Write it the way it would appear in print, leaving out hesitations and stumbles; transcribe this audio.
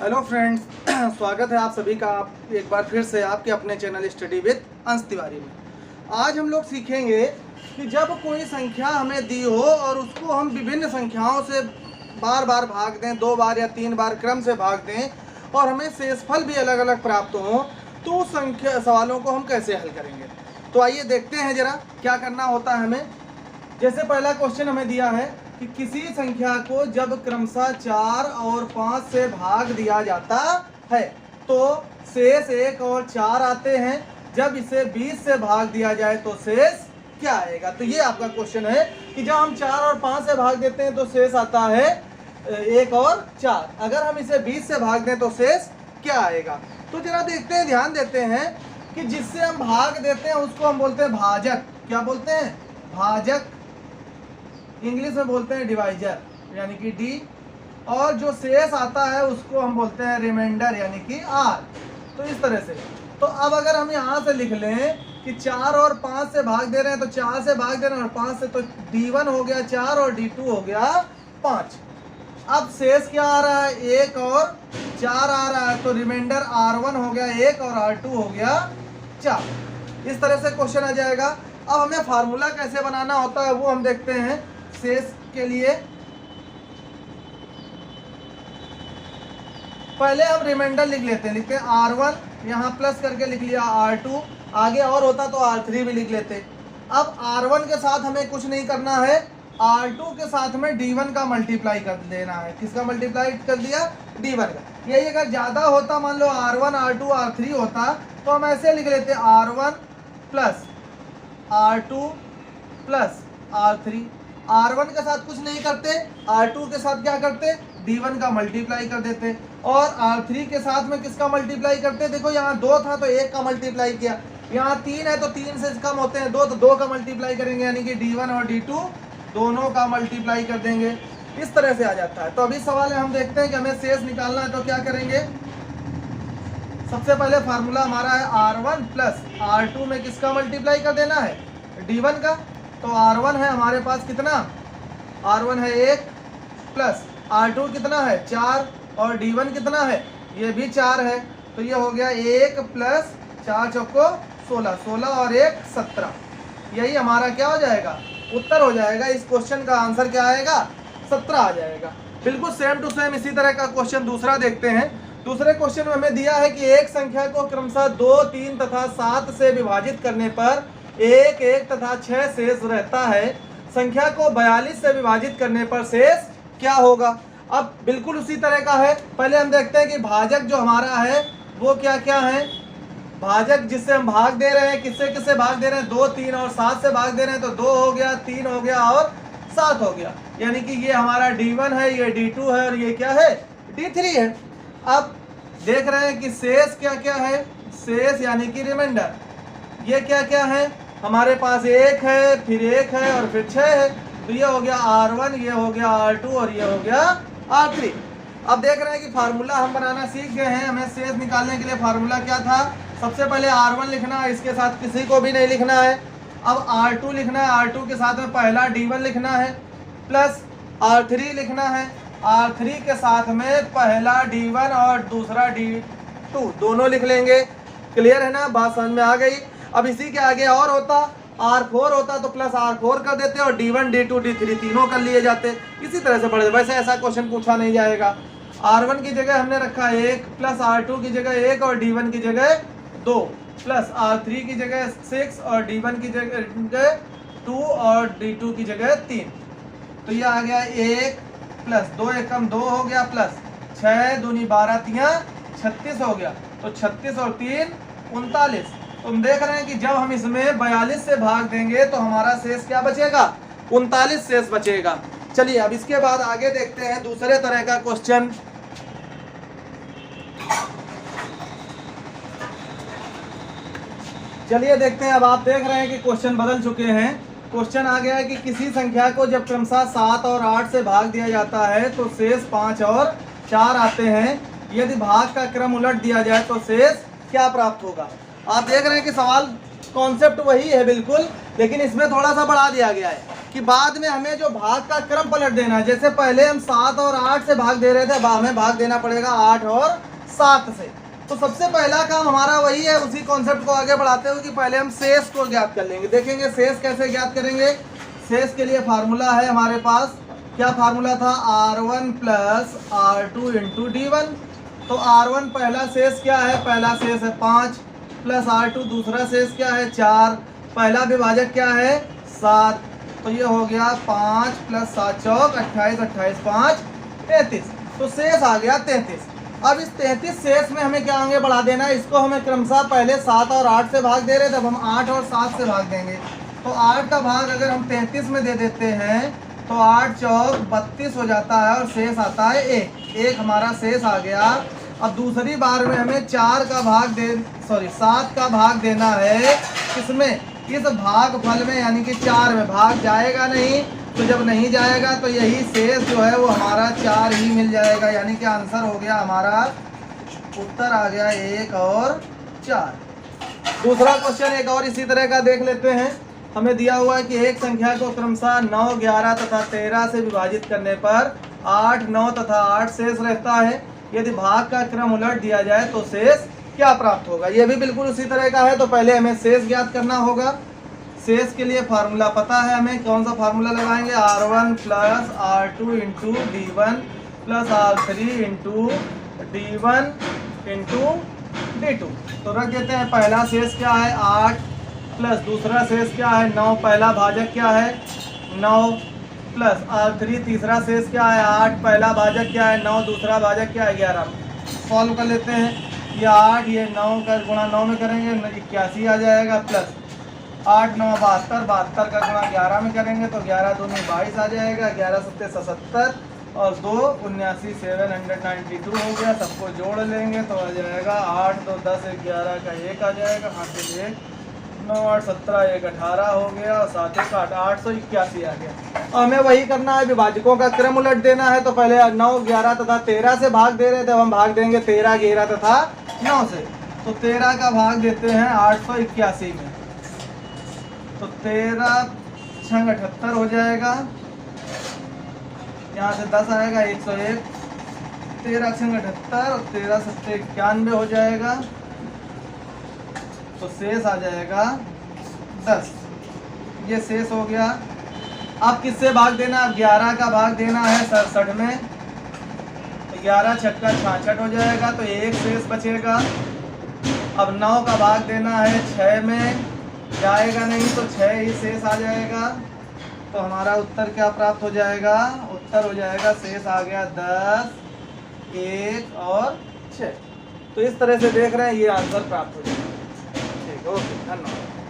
Hello friends, स्वागत है आप सभी का एक बार फिर से आपके अपने चैनल स्टडी विद अंश तिवारी में। आज हम लोग सीखेंगे कि जब कोई संख्या हमें दी हो और उसको हम विभिन्न संख्याओं से बार बार भाग दें, 2 बार या 3 बार क्रम से भाग दें और हमें शेषफल भी अलग अलग प्राप्त हो, तो उस संख्या सवालों को हम कैसे हल करेंगे। तो आइए देखते हैं जरा क्या करना होता है हमें। जैसे पहला क्वेश्चन हमें दिया है कि किसी संख्या को जब क्रमशः 4 और 5 से भाग दिया जाता है तो शेष 1 और 4 आते हैं। जब इसे 20 से भाग दिया जाए तो शेष क्या आएगा। तो ये आपका क्वेश्चन है कि जब हम 4 और 5 से भाग देते हैं तो शेष आता है 1 और 4। अगर हम इसे 20 से भाग दें तो शेष क्या आएगा। तो जरा देखते हैं, ध्यान देते हैं कि जिससे हम भाग देते हैं उसको हम बोलते हैं भाजक। क्या बोलते हैं? भाजक। इंग्लिश में बोलते हैं डिवाइजर यानी कि डी। और जो शेष आता है उसको हम बोलते हैं रिमाइंडर यानी कि आर। तो इस तरह से। तो अब अगर हम यहाँ से लिख लें कि 4 और 5 से भाग दे रहे हैं तो 4 से भाग दे रहे हैं और 5 से, तो D1 हो गया 4 और D2 हो गया 5। अब शेष क्या आ रहा है? 1 और 4 आ रहा है, तो रिमाइंडर R1 हो गया 1 और R2 हो गया 4। इस तरह से क्वेश्चन आ जाएगा। अब हमें फार्मूला कैसे बनाना होता है वो हम देखते हैं। शेष के लिए पहले हम रिमाइंडर लिख लेते हैं, लिखते हैं R1, यहाँ प्लस करके लिख लिया R2, आगे और होता तो R3 भी लिख लेते। अब R1 के साथ हमें कुछ नहीं करना है, R2 के साथ में D1 का मल्टीप्लाई कर देना है। किसका मल्टीप्लाई कर दिया? D1 का। यही अगर ज़्यादा होता, मान लो R1 R2 R3 होता, तो हम ऐसे लिख लेते R1 plus R2 plus R3। R1 के साथ कुछ नहीं करते, R2 के साथ क्या करते? D1 का मल्टीप्लाई कर देते। और R3 के साथ में किसका मल्टीप्लाई करते? देखो यहाँ 2 था तो 1 का मल्टीप्लाई किया, यहाँ 3 है तो 3 से कम होते हैं 2, तो 2 का मल्टीप्लाई करेंगे, यानी कि D1 और D2 दोनों का मल्टीप्लाई कर देंगे। इस तरह से आ जाता है। तो अभी सवाल है, हम देखते हैं कि हमें शेष निकालना है तो क्या करेंगे। सबसे पहले फार्मूला हमारा है R1 प्लस R2 में किसका मल्टीप्लाई कर देना है? D1 का। तो R1 है हमारे पास कितना? R1 है 1 प्लस R2 कितना है? 4 और D1 कितना है? ये भी 4 है। तो ये हो गया 1 प्लस 4 चौको 16, 16 और 1 17। यही हमारा क्या हो जाएगा? उत्तर हो जाएगा। इस क्वेश्चन का आंसर क्या आएगा? 17 आ जाएगा। बिल्कुल सेम टू सेम इसी तरह का क्वेश्चन दूसरा देखते हैं। दूसरे क्वेश्चन में हमें दिया है कि एक संख्या को क्रमशः 2, 3 तथा 7 से विभाजित करने पर 1, 1 तथा 6 शेष रहता है। संख्या को 42 से विभाजित करने पर शेष क्या होगा। अब बिल्कुल उसी तरह का है। पहले हम देखते हैं कि भाजक जो हमारा है वो क्या क्या है। भाजक जिससे हम भाग दे रहे हैं, किससे किससे भाग दे रहे हैं? 2, 3 और 7 से भाग दे रहे हैं। तो 2 हो गया, 3 हो गया और 7 हो गया, यानी कि ये हमारा D1 है, ये D2 है और ये क्या है? D3 है। अब देख रहे हैं कि शेष क्या क्या है। शेष यानी कि रिमाइंडर, ये क्या क्या है हमारे पास? 1 है, फिर 1 है और फिर 6 है। तो ये हो गया R1, ये हो गया R2 और ये हो गया R3। अब देख रहे हैं कि फार्मूला हम बनाना सीख गए हैं। हमें शेष निकालने के लिए फार्मूला क्या था? सबसे पहले R1 लिखना है, इसके साथ किसी को भी नहीं लिखना है। अब R2 लिखना है, R2 के साथ में पहला D1 लिखना है, प्लस R3 लिखना है, R3 के साथ में पहला D1 और दूसरा D2 दोनों लिख लेंगे। क्लियर है ना? बात समझ में आ गई। अब इसी के आगे और होता, R4 होता तो प्लस R4 कर देते और D1 D2 D3 तीनों कर लिए जाते। इसी तरह से पढ़े। वैसे ऐसा क्वेश्चन पूछा नहीं जाएगा। R1 की जगह हमने रखा 1 प्लस R2 की जगह 1 और D1 की जगह 2 प्लस R3 की जगह 6 और D1 की जगह 2 और D2 की जगह 3। तो ये आ गया 1 प्लस 2 एकम 2 हो गया, प्लस 6 दूनी 12 तियाँ 36 हो गया। तो 36 और 3 39। तुम देख रहे हैं कि जब हम इसमें 42 से भाग देंगे तो हमारा शेष क्या बचेगा? 39 शेष बचेगा। चलिए अब इसके बाद आगे देखते हैं दूसरे तरह का क्वेश्चन। चलिए देखते हैं। अब आप देख रहे हैं कि क्वेश्चन बदल चुके हैं। क्वेश्चन आ गया है कि किसी संख्या को जब क्रमशः 7 और 8 से भाग दिया जाता है तो शेष 5 और 4 आते हैं। यदि भाग का क्रम उलट दिया जाए तो शेष क्या प्राप्त होगा। आप देख रहे हैं कि सवाल कॉन्सेप्ट वही है बिल्कुल, लेकिन इसमें थोड़ा सा बढ़ा दिया गया है कि बाद में हमें जो भाग का क्रम पलट देना है। जैसे पहले हम 7 और 8 से भाग दे रहे थे, अब हमें भाग देना पड़ेगा 8 और 7 से। तो सबसे पहला काम हमारा वही है, उसी कॉन्सेप्ट को आगे बढ़ाते हुए कि पहले हम शेष को ज्ञात कर लेंगे। देखेंगे शेष कैसे ज्ञात करेंगे। शेष के लिए फार्मूला है हमारे पास, क्या फार्मूला था, R1 plus R2 into D1। तो R1 पहला शेष क्या है, पहला शेष है 5, प्लस R2 दूसरा शेष क्या है 4, पहला विभाजक क्या है 7। तो ये हो गया 5 प्लस 7 चौक 28, 28 5 33। तो शेष आ गया 33। अब इस 33 शेष में हमें क्या आगे बढ़ा देना है, इसको हमें क्रमशः पहले 7 और 8 से भाग दे रहे थे, अब हम 8 और 7 से भाग देंगे। तो 8 का भाग अगर हम 33 में दे देते हैं तो 8 चौक 32 हो जाता है और शेष आता है 1 हमारा शेष आ गया। अब दूसरी बार में हमें 7 का भाग देना है, किसमें, इस भाग फल में, यानी कि 4 में। भाग जाएगा नहीं, तो जब नहीं जाएगा तो यही शेष जो है वो हमारा 4 ही मिल जाएगा, यानी कि आंसर हो गया हमारा, उत्तर आ गया 1 और 4। दूसरा क्वेश्चन एक और इसी तरह का देख लेते हैं। हमें दिया हुआ है कि एक संख्या को क्रमशः 9, 11 तथा 13 से विभाजित करने पर 8, 9 तथा 8 शेष रहता है। यदि भाग का क्रम उलट दिया जाए तो शेष क्या प्राप्त होगा। यह भी बिल्कुल उसी तरह का है। तो पहले हमें शेष ज्ञात करना होगा। शेष के लिए फार्मूला पता है हमें, कौन सा फार्मूला लगाएंगे, R1 plus R2 into D1 plus R3 into D1 into D2। तो रख देते हैं, पहला शेष क्या है 8 प्लस दूसरा शेष क्या है 9, पहला भाजक क्या है 9, प्लस R3 तीसरा शेष क्या है 8, पहला भाजक क्या है 9, दूसरा भाजक क्या है 11। सॉल्व कर लेते हैं, ये 8, ये 9 का गुणा 9 में करेंगे 81 आ जाएगा, प्लस 8 9 72, 72 का गुणा 11 में करेंगे तो 11 दूनी 22 आ जाएगा, 11 सत्ते 77 और 2 79 792 हो गया। सबको जोड़ लेंगे तो आ जाएगा 8 2 10 11 का 1 आ जाएगा, हाथ से 1 9 8 17 1 18 हो गया और 7 1 8 881 आ गया। और हमें वही करना है, विभाजकों का क्रम उलट देना है। तो पहले 9 11 तथा 13 से भाग दे रहे थे, अब हम भाग देंगे 13 11 तथा 9 से। तो 13 का भाग देते हैं 881 में, तो 13 छंग 78 हो जाएगा, यहाँ से 10 आएगा 101, 13 छंग 78 और 13 सत्ते 91 हो जाएगा, तो शेष आ जाएगा 10। ये शेष हो गया। अब किससे भाग देना, अब 11 का भाग देना है 67 में, तो 11 छक्का 66 हो जाएगा, तो 1 शेष बचेगा। अब 9 का भाग देना है 6 में, जाएगा नहीं तो 6 ही शेष आ जाएगा। तो हमारा उत्तर क्या प्राप्त हो जाएगा, उत्तर हो जाएगा शेष आ गया 10 1 और 6। तो इस तरह से देख रहे हैं, ये आंसर प्राप्त हो जाएगा। ठीक, ओके, धन्यवाद।